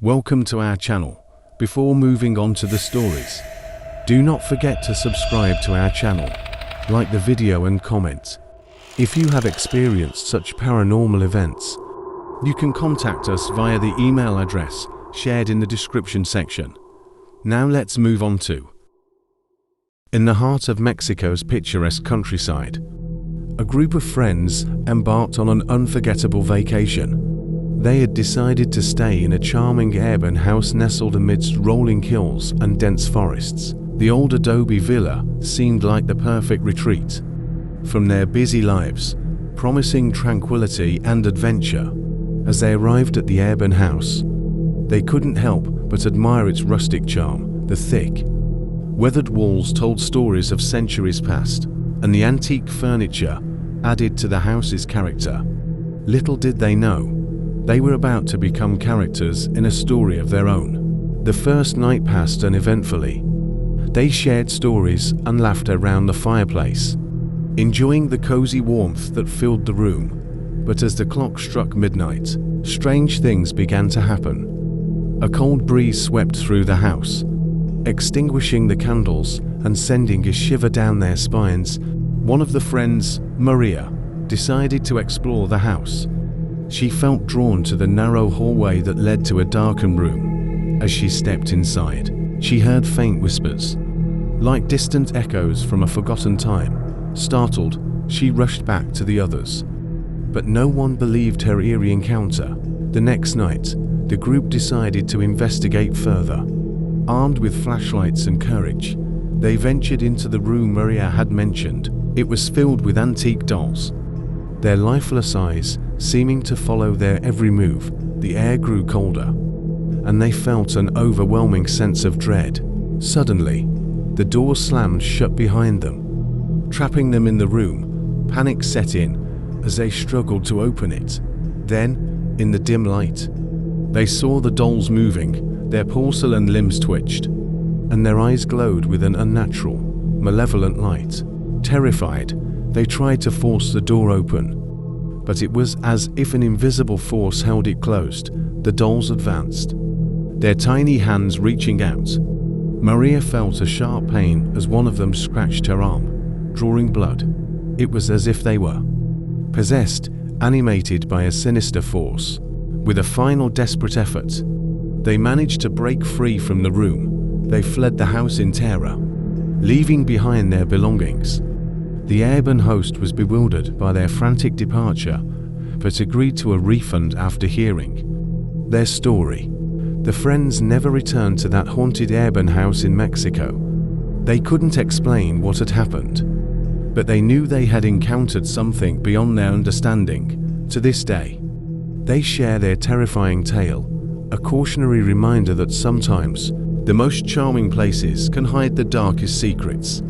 Welcome to our channel. Before moving on to the stories, do not forget to subscribe to our channel, like the video and comment. If you have experienced such paranormal events, you can contact us via the email address shared in the description section. Now let's move on to. In the heart of Mexico's picturesque countryside, a group of friends embarked on an unforgettable vacation. They had decided to stay in a charming urban house nestled amidst rolling hills and dense forests. The old adobe villa seemed like the perfect retreat from their busy lives, promising tranquility and adventure. As they arrived at the urban house, they couldn't help but admire its rustic charm. The thick, weathered walls told stories of centuries past, and the antique furniture added to the house's character. Little did they know, they were about to become characters in a story of their own. The first night passed uneventfully. They shared stories and laughed around the fireplace, enjoying the cozy warmth that filled the room. But as the clock struck midnight, strange things began to happen. A cold breeze swept through the house, extinguishing the candles and sending a shiver down their spines. One of the friends, Maria, decided to explore the house. She felt drawn to the narrow hallway that led to a darkened room. As she stepped inside, she heard faint whispers, like distant echoes from a forgotten time. Startled, she rushed back to the others, but no one believed her eerie encounter. The next night, the group decided to investigate further. Armed with flashlights and courage, they ventured into the room Maria had mentioned. It was filled with antique dolls, their lifeless eyes seeming to follow their every move. The air grew colder, and they felt an overwhelming sense of dread. Suddenly, the door slammed shut behind them, trapping them in the room. Panic set in as they struggled to open it. Then, in the dim light, they saw the dolls moving. Their porcelain limbs twitched, and their eyes glowed with an unnatural, malevolent light. Terrified, they tried to force the door open, but it was as if an invisible force held it closed. The dolls advanced, their tiny hands reaching out. Maria felt a sharp pain as one of them scratched her arm, drawing blood. It was as if they were possessed, animated by a sinister force. With a final desperate effort, they managed to break free from the room. They fled the house in terror, leaving behind their belongings. The urban host was bewildered by their frantic departure, but agreed to a refund after hearing their story. The friends never returned to that haunted urban house in Mexico. They couldn't explain what had happened, but they knew they had encountered something beyond their understanding. To this day, they share their terrifying tale, a cautionary reminder that sometimes the most charming places can hide the darkest secrets.